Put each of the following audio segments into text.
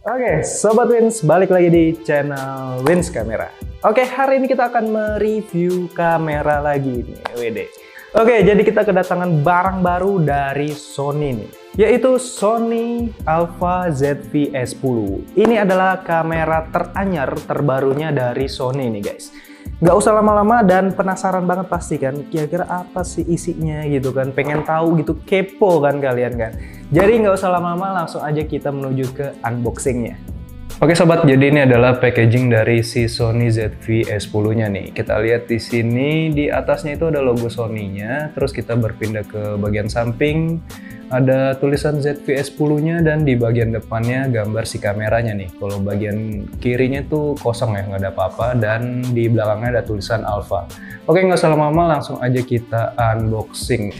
Oke, Sobat Wins, balik lagi di channel Wins Kamera. Oke, hari ini kita akan mereview kamera lagi nih, WD. Oke, jadi kita kedatangan barang baru dari Sony nih, yaitu Sony Alpha ZV-S10. Ini adalah kamera teranyar terbarunya dari Sony nih guys. Nggak usah lama-lama dan penasaran banget pasti kan, kira-kira apa sih isinya gitu kan, pengen tahu gitu, kepo kan kalian kan. Jadi nggak usah lama-lama, langsung aja kita menuju ke unboxingnya. Oke sobat, jadi ini adalah packaging dari si Sony ZV-S10-nya nih. Kita lihat di sini, di atasnya itu ada logo Sony-nya, terus kita berpindah ke bagian samping, ada tulisan ZV-S10-nya, dan di bagian depannya gambar si kameranya nih. Kalau bagian kirinya tuh kosong ya, nggak ada apa-apa, dan di belakangnya ada tulisan Alpha. Oke, nggak usah lama-lama, langsung aja kita unboxing.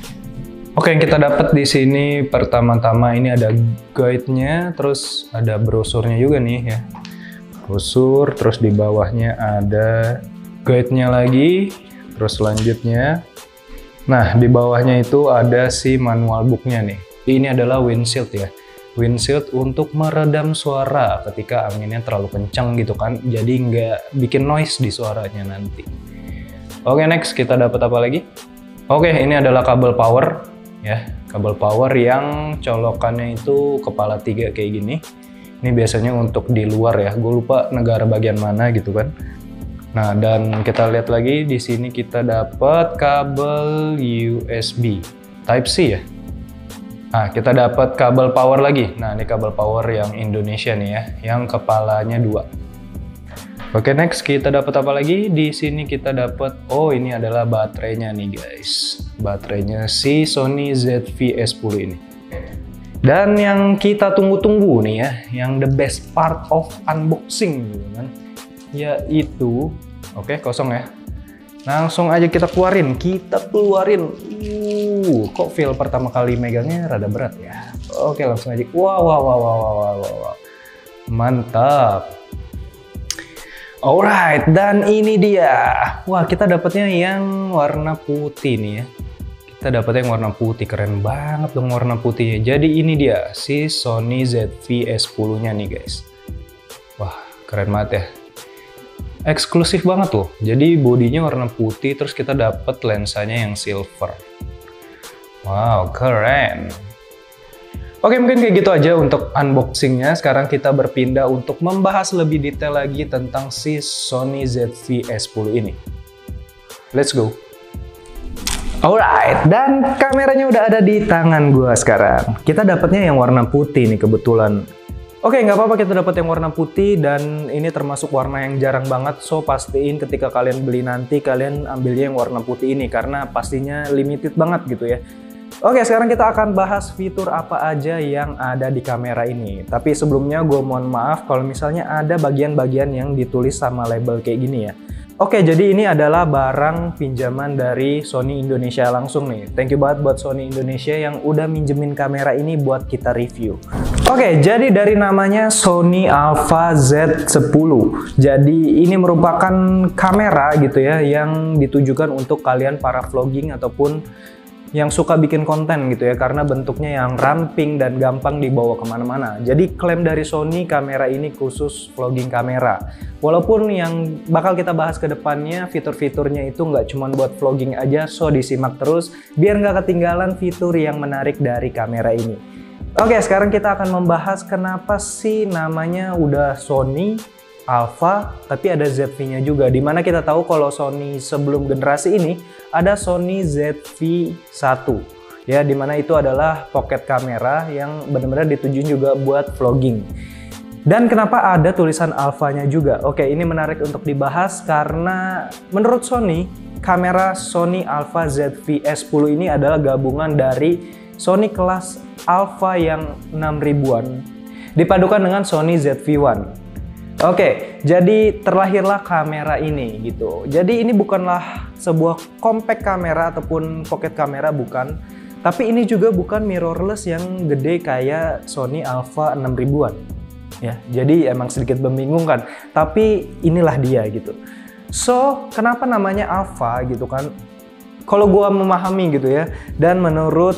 Oke, yang kita dapat di sini pertama-tama ini ada guide-nya, terus ada brosurnya juga nih ya. Brosur, terus di bawahnya ada guide-nya lagi, terus selanjutnya. Nah, di bawahnya itu ada si manual book-nya nih. Ini adalah windshield ya. Windshield untuk meredam suara ketika anginnya terlalu kencang gitu kan. Jadi nggak bikin noise di suaranya nanti. Oke, next kita dapat apa lagi? Oke, ini adalah kabel power ya. Kabel power yang colokannya itu kepala 3 kayak gini. Ini biasanya untuk di luar ya. Gue lupa negara bagian mana gitu kan. Nah, dan kita lihat lagi di sini kita dapat kabel USB Type-C ya. Nah, kita dapat kabel power lagi. Nah, ini kabel power yang Indonesia nih ya, yang kepalanya 2. Oke, next kita dapat apa lagi? Di sini kita dapat, oh ini adalah baterainya nih guys. Baterainya si Sony ZV-S10 ini. Dan yang kita tunggu-tunggu nih ya, yang the best part of unboxing gitu kan. Yaitu, oke kosong ya, langsung aja kita keluarin, kok feel pertama kali megangnya rada berat ya. Oke, langsung aja, wow, mantap. Alright, dan ini dia, wah kita dapatnya yang warna putih nih ya. Kita dapatnya yang warna putih, keren banget dong warna putihnya. Jadi ini dia si Sony ZV-S10-nya nih guys. Wah, keren banget ya. Eksklusif banget tuh, jadi bodinya warna putih, terus kita dapat lensanya yang silver. Wow, keren. Oke, mungkin kayak gitu aja untuk unboxingnya. Sekarang kita berpindah untuk membahas lebih detail lagi tentang si Sony ZV-S10 ini. Let's go. Alright, dan kameranya udah ada di tangan gua sekarang. Kita dapatnya yang warna putih nih kebetulan. Oke, nggak apa-apa kita dapat yang warna putih, dan ini termasuk warna yang jarang banget. So, pastiin ketika kalian beli nanti, kalian ambilnya yang warna putih ini, karena pastinya limited banget gitu ya. Oke, sekarang kita akan bahas fitur apa aja yang ada di kamera ini. Tapi sebelumnya gue mohon maaf kalau misalnya ada bagian-bagian yang ditulis sama label kayak gini ya. Oke, jadi ini adalah barang pinjaman dari Sony Indonesia langsung nih. Thank you banget buat Sony Indonesia yang udah minjemin kamera ini buat kita review. Oke, jadi dari namanya Sony Alpha Z10. Jadi ini merupakan kamera gitu ya yang ditujukan untuk kalian para vlogging ataupun yang suka bikin konten gitu ya, karena bentuknya yang ramping dan gampang dibawa kemana-mana. Jadi klaim dari Sony, kamera ini khusus vlogging kamera. Walaupun yang bakal kita bahas ke depannya, fitur-fiturnya itu nggak cuma buat vlogging aja, so disimak terus biar nggak ketinggalan fitur yang menarik dari kamera ini. Oke, sekarang kita akan membahas kenapa sih namanya udah Sony Alpha, tapi ada ZV-nya juga. Dimana kita tahu kalau Sony sebelum generasi ini ada Sony ZV-1 ya, dimana itu adalah pocket kamera yang benar-benar ditujuin juga buat vlogging. Dan kenapa ada tulisan Alpha-nya juga? Oke, ini menarik untuk dibahas karena menurut Sony, kamera Sony Alpha ZV-S10 ini adalah gabungan dari Sony kelas Alpha yang 6000-an dipadukan dengan Sony ZV-1. Oke, jadi terlahirlah kamera ini gitu. Jadi ini bukanlah sebuah compact kamera ataupun pocket kamera, bukan. Tapi ini juga bukan mirrorless yang gede kayak Sony Alpha 6000-an. Ya, jadi emang sedikit membingungkan. Tapi inilah dia gitu. So, kenapa namanya Alpha gitu kan? Kalau gua memahami gitu ya, dan menurut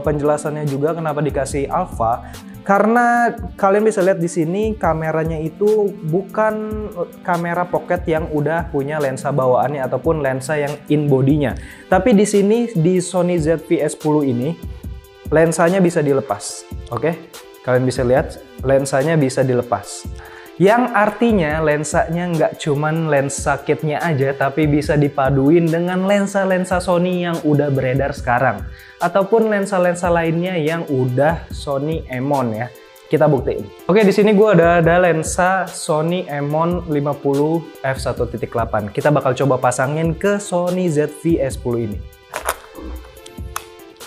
penjelasannya juga kenapa dikasih Alpha, Karena kalian bisa lihat di sini kameranya itu bukan kamera pocket yang udah punya lensa bawaannya ataupun lensa yang in bodinya. Tapi di sini di Sony ZV-S10 ini lensanya bisa dilepas. Oke, kalian bisa lihat lensanya bisa dilepas. Yang artinya lensanya nggak cuman lensa kitnya aja, tapi bisa dipaduin dengan lensa-lensa Sony yang udah beredar sekarang. Ataupun lensa-lensa lainnya yang udah Sony Emon ya. Kita buktiin. Oke, di sini gue ada lensa Sony Emon 50 f1.8. Kita bakal coba pasangin ke Sony ZV-S10 ini.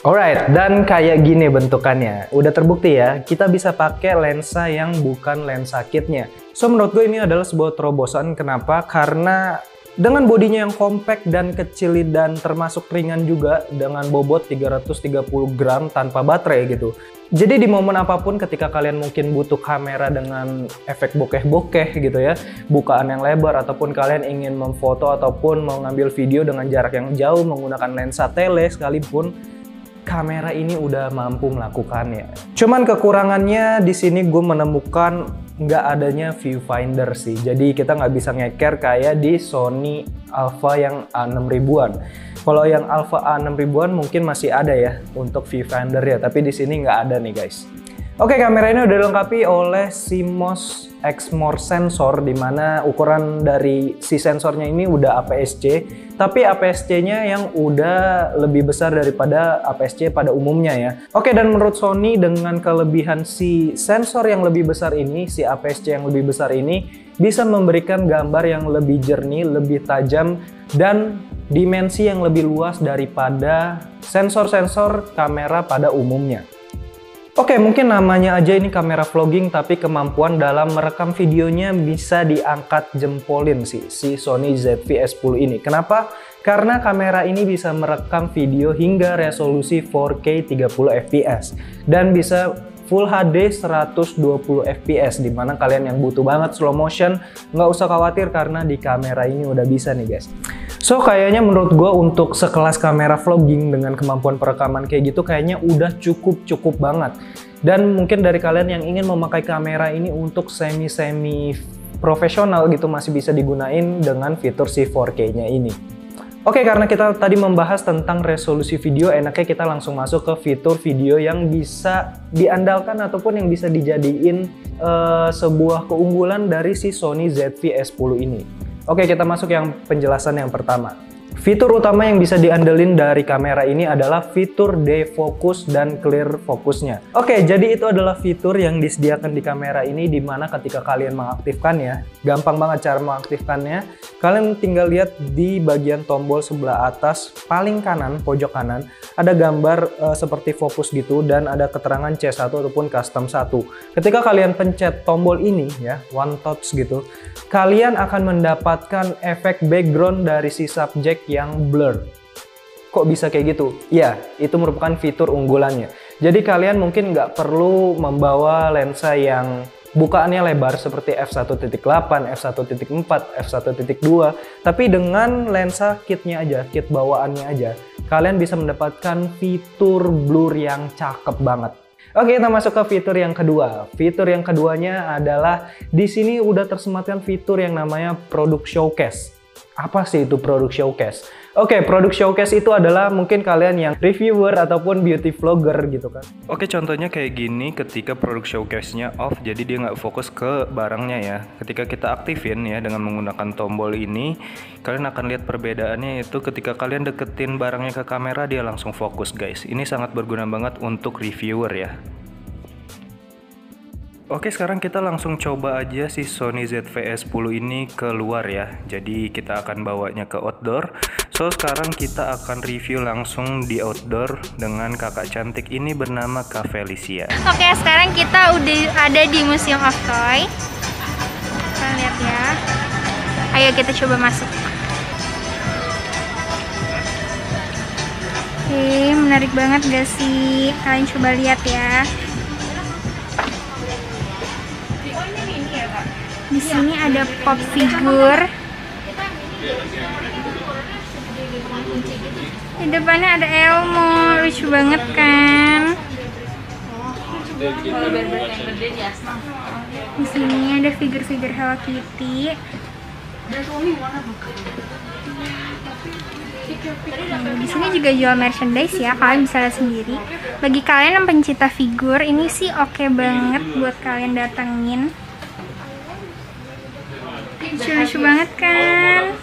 Alright, dan kayak gini bentukannya. Udah terbukti ya, kita bisa pakai lensa yang bukan lensa kitnya. So, menurut gue ini adalah sebuah terobosan. Kenapa? Karena dengan bodinya yang compact dan kecil dan termasuk ringan juga dengan bobot 330 gram tanpa baterai gitu. Jadi di momen apapun ketika kalian mungkin butuh kamera dengan efek bokeh-bokeh gitu ya, bukaan yang lebar, ataupun kalian ingin memfoto ataupun mengambil video dengan jarak yang jauh menggunakan lensa tele sekalipun, kamera ini udah mampu melakukannya. Cuman kekurangannya di sini gue menemukan nggak adanya viewfinder sih. Jadi kita nggak bisa ngeker kayak di Sony Alpha yang A6000-an. Kalau yang Alpha A6000-an mungkin masih ada ya untuk viewfinder ya, tapi di sini nggak ada nih guys. Oke, kamera ini udah dilengkapi oleh CMOS Exmor sensor, dimana ukuran dari si sensornya ini udah APS-C, tapi APS-C-nya yang udah lebih besar daripada APS-C pada umumnya ya. Oke, dan menurut Sony dengan kelebihan si sensor yang lebih besar ini, si APS-C yang lebih besar ini bisa memberikan gambar yang lebih jernih, lebih tajam, dan dimensi yang lebih luas daripada sensor-sensor kamera pada umumnya. Oke, mungkin namanya aja ini kamera vlogging, tapi kemampuan dalam merekam videonya bisa diangkat jempolin sih, si Sony ZV-S10 ini. Kenapa? Karena kamera ini bisa merekam video hingga resolusi 4K 30 fps dan bisa Full HD 120 fps, dimana kalian yang butuh banget slow motion nggak usah khawatir karena di kamera ini udah bisa nih guys. So kayaknya menurut gue untuk sekelas kamera vlogging dengan kemampuan perekaman kayak gitu kayaknya udah cukup banget. Dan mungkin dari kalian yang ingin memakai kamera ini untuk semi profesional gitu masih bisa digunain dengan fitur si 4K-nya ini. Oke, karena kita tadi membahas tentang resolusi video, enaknya kita langsung masuk ke fitur video yang bisa diandalkan ataupun yang bisa dijadiin sebuah keunggulan dari si Sony ZV-S10 ini. Oke, kita masuk yang penjelasan yang pertama. Fitur utama yang bisa diandelin dari kamera ini adalah fitur defocus dan clear fokusnya. Oke, jadi itu adalah fitur yang disediakan di kamera ini, dimana ketika kalian mengaktifkannya, gampang banget cara mengaktifkannya. Kalian tinggal lihat di bagian tombol sebelah atas paling kanan, pojok kanan, ada gambar seperti fokus gitu dan ada keterangan C1 ataupun custom 1. Ketika kalian pencet tombol ini ya, one touch gitu, kalian akan mendapatkan efek background dari si subjek yang blur. Kok bisa kayak gitu? Ya, itu merupakan fitur unggulannya. Jadi kalian mungkin nggak perlu membawa lensa yang bukaannya lebar seperti f1.8, f1.4, f1.2, tapi dengan lensa kitnya aja, kit bawaannya aja, kalian bisa mendapatkan fitur blur yang cakep banget. Oke, kita masuk ke fitur yang kedua. Fitur yang keduanya adalah di sini udah tersematkan fitur yang namanya Product Showcase. Apa sih itu Product Showcase? Oke, Product Showcase itu adalah mungkin kalian yang reviewer ataupun beauty vlogger gitu kan. Oke, contohnya kayak gini ketika Product Showcase-nya off, jadi dia nggak fokus ke barangnya ya. Ketika kita aktifin ya dengan menggunakan tombol ini, kalian akan lihat perbedaannya itu ketika kalian deketin barangnya ke kamera, dia langsung fokus guys. Ini sangat berguna banget untuk reviewer ya. Oke, sekarang kita langsung coba aja si Sony ZV-S10 ini keluar ya. Jadi kita akan bawanya ke outdoor. So sekarang kita akan review langsung di outdoor dengan kakak cantik ini bernama Kak Felicia. Oke, sekarang kita udah ada di Museum of Toy. Kita lihat ya. Ayo kita coba masuk. Oke, menarik banget gak sih? Kalian coba lihat ya. Di sini ada pop figure. Di depannya ada Elmo, lucu banget kan? Di sini ada figur-figur Hello Kitty. Nah, di sini juga jual merchandise ya, kalian bisa lihat sendiri. Bagi kalian yang pencinta figur, ini sih oke banget buat kalian datengin. Lucu-lucu banget kan?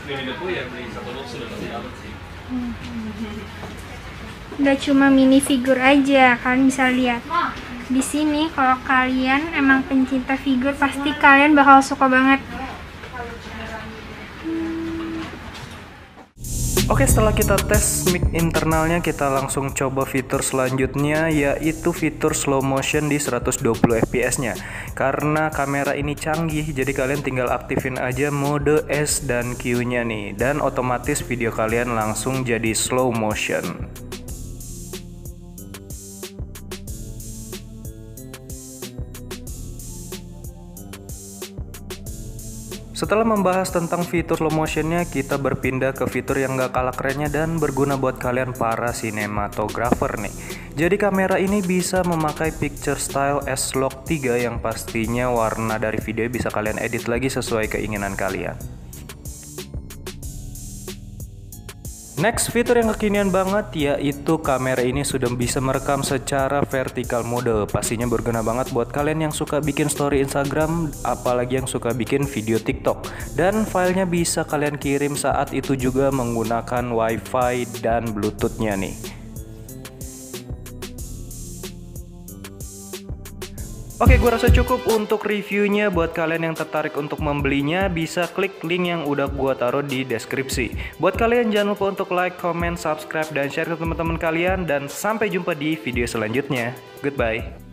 Gak cuma mini figur aja, kalian bisa lihat. Di sini kalau kalian emang pencinta figur, pasti kalian bakal suka banget. Oke, setelah kita tes mic internalnya, kita langsung coba fitur selanjutnya, yaitu fitur slow motion di 120 fps nya. Karena kamera ini canggih, jadi kalian tinggal aktifin aja mode S dan Q nya nih, dan otomatis video kalian langsung jadi slow motion. Setelah membahas tentang fitur slow motionnya, kita berpindah ke fitur yang gak kalah kerennya dan berguna buat kalian para sinematografer nih. Jadi kamera ini bisa memakai picture style S-Log 3 yang pastinya warna dari video bisa kalian edit lagi sesuai keinginan kalian. Next, fitur yang kekinian banget, yaitu kamera ini sudah bisa merekam secara vertical mode. Pastinya berguna banget buat kalian yang suka bikin story Instagram, apalagi yang suka bikin video TikTok. Dan filenya bisa kalian kirim saat itu juga menggunakan WiFi dan Bluetooth-nya nih. Oke, gue rasa cukup untuk reviewnya. Buat kalian yang tertarik untuk membelinya, bisa klik link yang udah gue taruh di deskripsi. Buat kalian jangan lupa untuk like, comment, subscribe, dan share ke teman-teman kalian. Dan sampai jumpa di video selanjutnya. Goodbye.